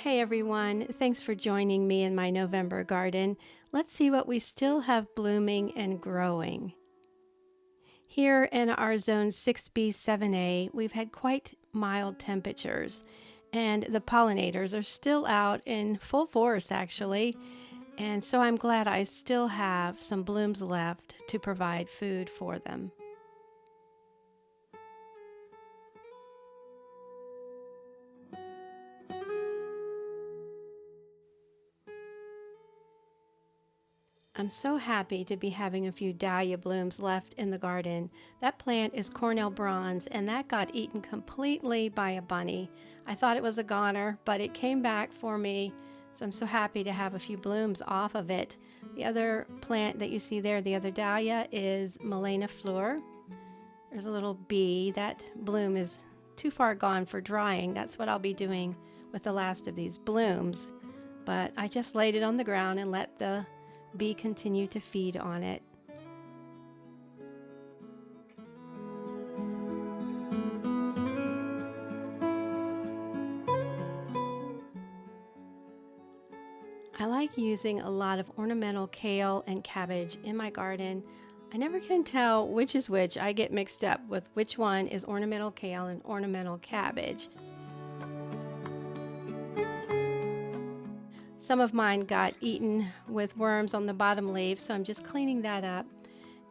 Hey everyone, thanks for joining me in my November garden. Let's see what we still have blooming and growing. Here in our zone 6B, 7A, we've had quite mild temperatures, and the pollinators are still out in full force actually, and so I'm glad I still have some blooms left to provide food for them. I'm so happy to be having a few dahlia blooms left in the garden. That plant is Cornell bronze, and that got eaten completely by a bunny. I thought it was a goner, but it came back for me, so I'm so happy to have a few blooms off of it. The other plant that you see there, the other dahlia, is Melena fleur. There's a little bee. That bloom is too far gone for drying. That's what I'll be doing with the last of these blooms. But I just laid it on the ground and let the bee continue to feed on it. I like using a lot of ornamental kale and cabbage in my garden. I never can tell which is which. I get mixed up with which one is ornamental kale and ornamental cabbage. Some of mine got eaten with worms on the bottom leaf, so I'm just cleaning that up.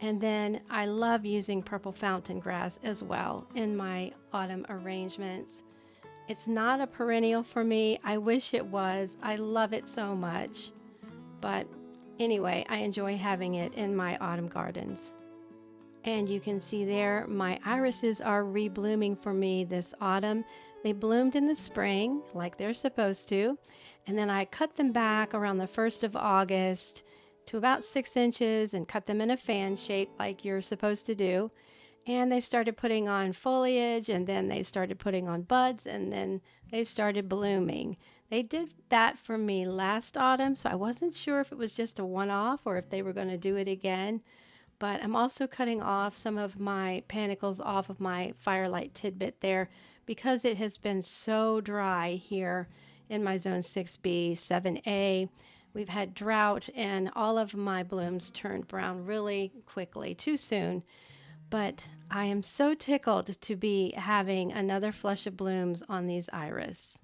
And then I love using purple fountain grass as well in my autumn arrangements. It's not a perennial for me. I wish it was. I love it so much. But anyway, I enjoy having it in my autumn gardens. And you can see there, my irises are reblooming for me this autumn. They bloomed in the spring, like they're supposed to, and then I cut them back around the 1st of August to about 6 inches and cut them in a fan shape like you're supposed to do. And they started putting on foliage, and then they started putting on buds, and then they started blooming. They did that for me last autumn, so I wasn't sure if it was just a one-off or if they were going to do it again. But I'm also cutting off some of my panicles off of my firelight tidbit there because it has been so dry here in my zone 6B, 7A. We've had drought and all of my blooms turned brown really quickly, too soon. But I am so tickled to be having another flush of blooms on these iris.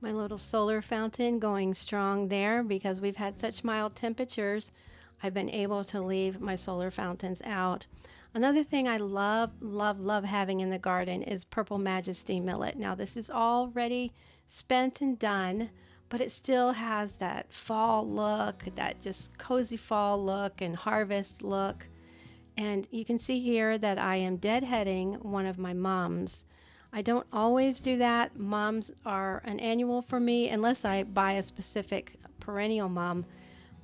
My little solar fountain going strong there because we've had such mild temperatures. I've been able to leave my solar fountains out. Another thing I love having in the garden is Purple Majesty millet. Now this is already spent and done, but it still has that fall look, that just cozy fall look and harvest look. And you can see here that I am deadheading one of my mums. I don't always do that. Mums are an annual for me unless I buy a specific perennial mum.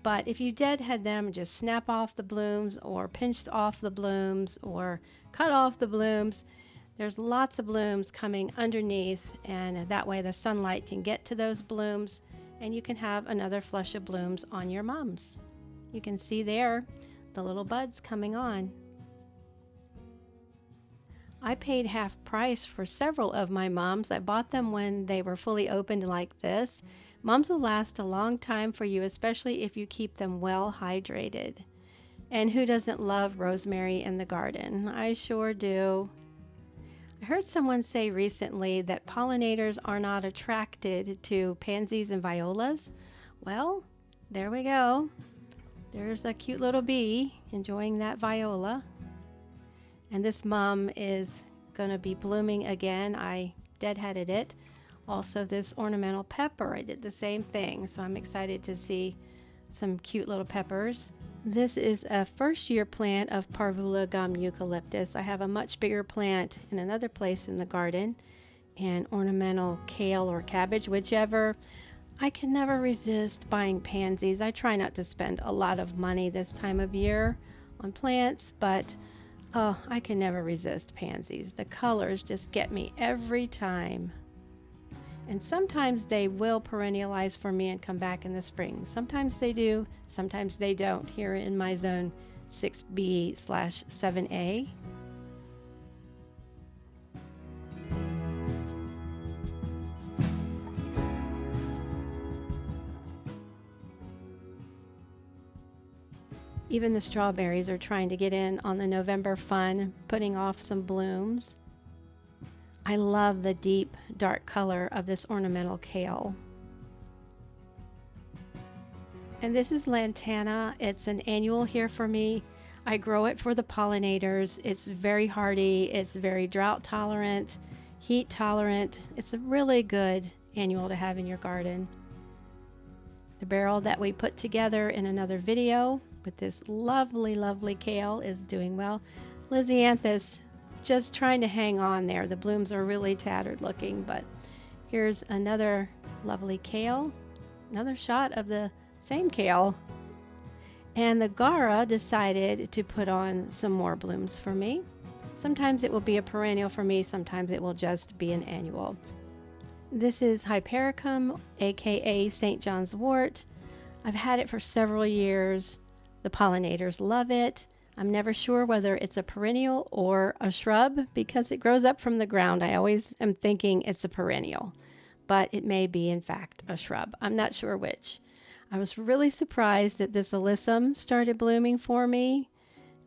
But if you deadhead them, just snap off the blooms or pinch off the blooms or cut off the blooms. There's lots of blooms coming underneath, and that way the sunlight can get to those blooms and you can have another flush of blooms on your mums. You can see there the little buds coming on. I paid half price for several of my mums. I bought them when they were fully opened like this. Mums will last a long time for you, especially if you keep them well hydrated. And who doesn't love rosemary in the garden? I sure do. I heard someone say recently that pollinators are not attracted to pansies and violas. Well, there we go. There's a cute little bee enjoying that viola. And this mum is going to be blooming again. I deadheaded it. Also this ornamental pepper, I did the same thing. So I'm excited to see some cute little peppers. This is a first-year plant of Parvula gum eucalyptus. I have a much bigger plant in another place in the garden, and ornamental kale or cabbage, whichever. I can never resist buying pansies. I try not to spend a lot of money this time of year on plants, but oh, I can never resist pansies. The colors just get me every time. And sometimes they will perennialize for me and come back in the spring. Sometimes they do, sometimes they don't here in my zone 6B/7A. Even the strawberries are trying to get in on the November fun, putting off some blooms. I love the deep, dark color of this ornamental kale. And this is lantana. It's an annual here for me. I grow it for the pollinators. It's very hardy. It's very drought tolerant, heat tolerant. It's a really good annual to have in your garden. The barrel that we put together in another video with this lovely, lovely kale is doing well. Lisianthus just trying to hang on there. The blooms are really tattered looking, but here's another lovely kale. Another shot of the same kale. And the Gara decided to put on some more blooms for me. Sometimes it will be a perennial for me, sometimes it will just be an annual. This is Hypericum, aka St. John's wort. I've had it for several years. The pollinators love it. I'm never sure whether it's a perennial or a shrub because it grows up from the ground. I always am thinking it's a perennial, but it may be in fact a shrub. I'm not sure which. I was really surprised that this alyssum started blooming for me,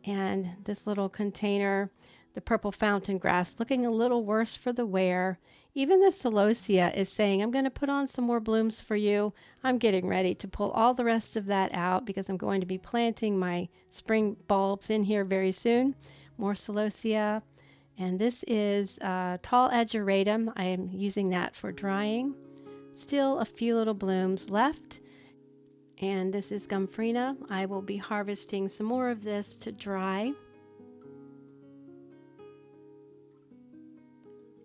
and this little container, the purple fountain grass, looking a little worse for the wear. Even the celosia is saying, I'm going to put on some more blooms for you. I'm getting ready to pull all the rest of that out because I'm going to be planting my spring bulbs in here very soon. More celosia. And this is tall ageratum. I am using that for drying. Still a few little blooms left. And this is Gomphrena. I will be harvesting some more of this to dry.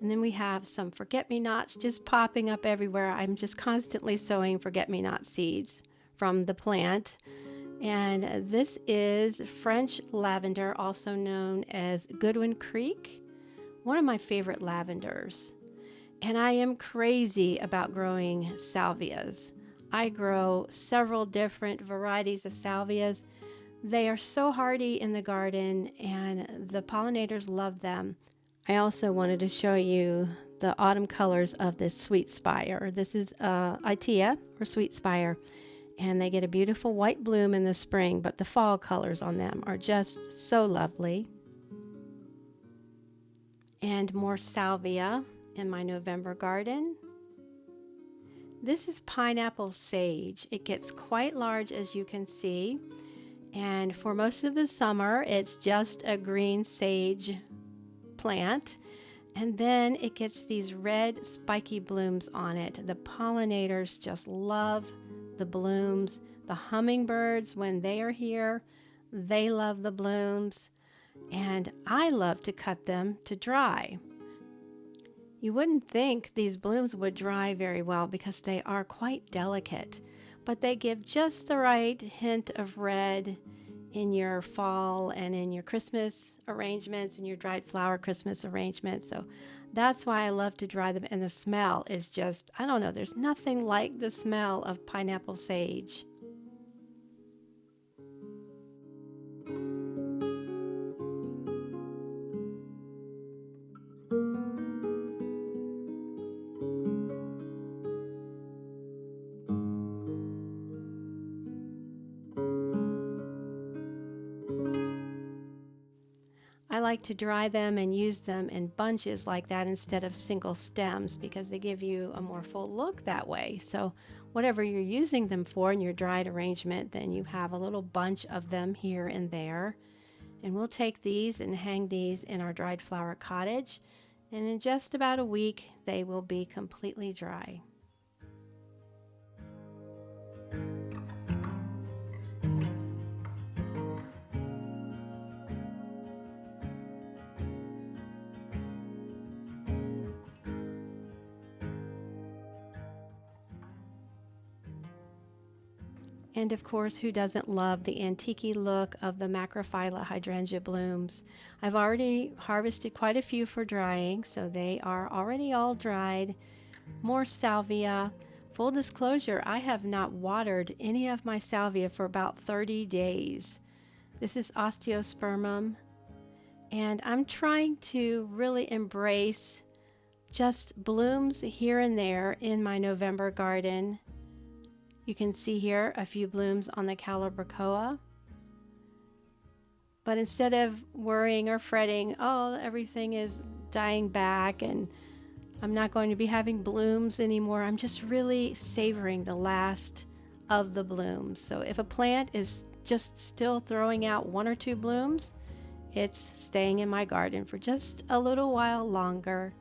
And then we have some forget-me-nots just popping up everywhere. I'm just constantly sowing forget-me-not seeds from the plant. And this is French lavender, also known as Goodwin Creek, one of my favorite lavenders. And I am crazy about growing salvias. I grow several different varieties of salvias. They are so hardy in the garden, and the pollinators love them. I also wanted to show you the autumn colors of this sweet spire. This is Itea, or sweet spire, and they get a beautiful white bloom in the spring, but the fall colors on them are just so lovely. And more salvia in my November garden. This is pineapple sage. It gets quite large, as you can see, and for most of the summer it's just a green sage plant, and then it gets these red spiky blooms on it. The pollinators just love the blooms. The hummingbirds, when they are here, they love the blooms, and I love to cut them to dry. You wouldn't think these blooms would dry very well because they are quite delicate, but they give just the right hint of red in your fall and in your Christmas arrangements and your dried flower Christmas arrangements. So that's why I love to dry them. And the smell is just, I don't know, there's nothing like the smell of pineapple sage. I like to dry them and use them in bunches like that instead of single stems because they give you a more full look that way. So whatever you're using them for in your dried arrangement, then you have a little bunch of them here and there. And we'll take these and hang these in our dried flower cottage, and in just about a week they will be completely dry. And of course, who doesn't love the antique look of the macrophylla hydrangea blooms? I've already harvested quite a few for drying, so they are already all dried. More salvia. Full disclosure, I have not watered any of my salvia for about 30 days. This is osteospermum, and I'm trying to really embrace just blooms here and there in my November garden. You can see here a few blooms on the Calibrachoa. But instead of worrying or fretting, oh, everything is dying back and I'm not going to be having blooms anymore, I'm just really savoring the last of the blooms. So if a plant is just still throwing out 1 or 2 blooms, it's staying in my garden for just a little while longer.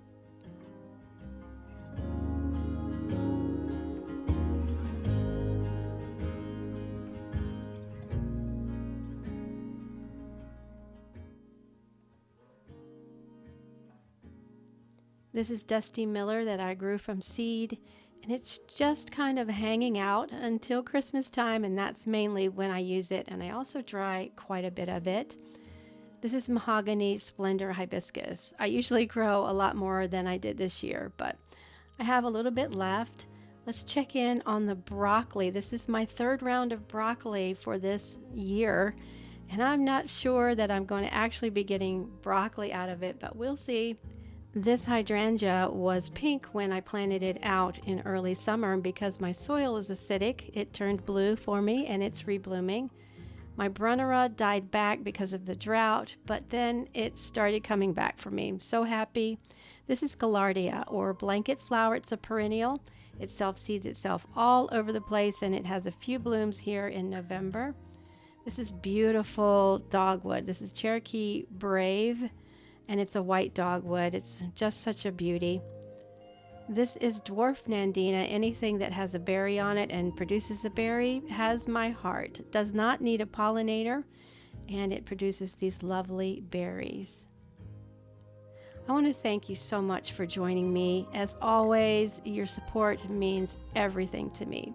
This is Dusty Miller that I grew from seed, and it's just kind of hanging out until Christmas time, and that's mainly when I use it, and I also dry quite a bit of it. This is Mahogany Splendor Hibiscus. I usually grow a lot more than I did this year, but I have a little bit left. Let's check in on the broccoli. This is my 3rd round of broccoli for this year, and I'm not sure that I'm going to actually be getting broccoli out of it, but we'll see. This hydrangea was pink when I planted it out in early summer, and because my soil is acidic, it turned blue for me and it's reblooming. My Brunnera died back because of the drought, but then it started coming back for me. I'm so happy. This is Gaillardia, or blanket flower. It's a perennial. It self-seeds itself all over the place, and it has a few blooms here in November. This is beautiful dogwood. This is Cherokee Brave, and it's a white dogwood. It's just such a beauty. This is dwarf Nandina. Anything that has a berry on it and produces a berry has my heart. It does not need a pollinator, and it produces these lovely berries. I want to thank you so much for joining me. As always, your support means everything to me.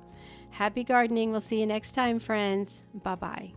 Happy gardening. We'll see you next time, friends. Bye-bye.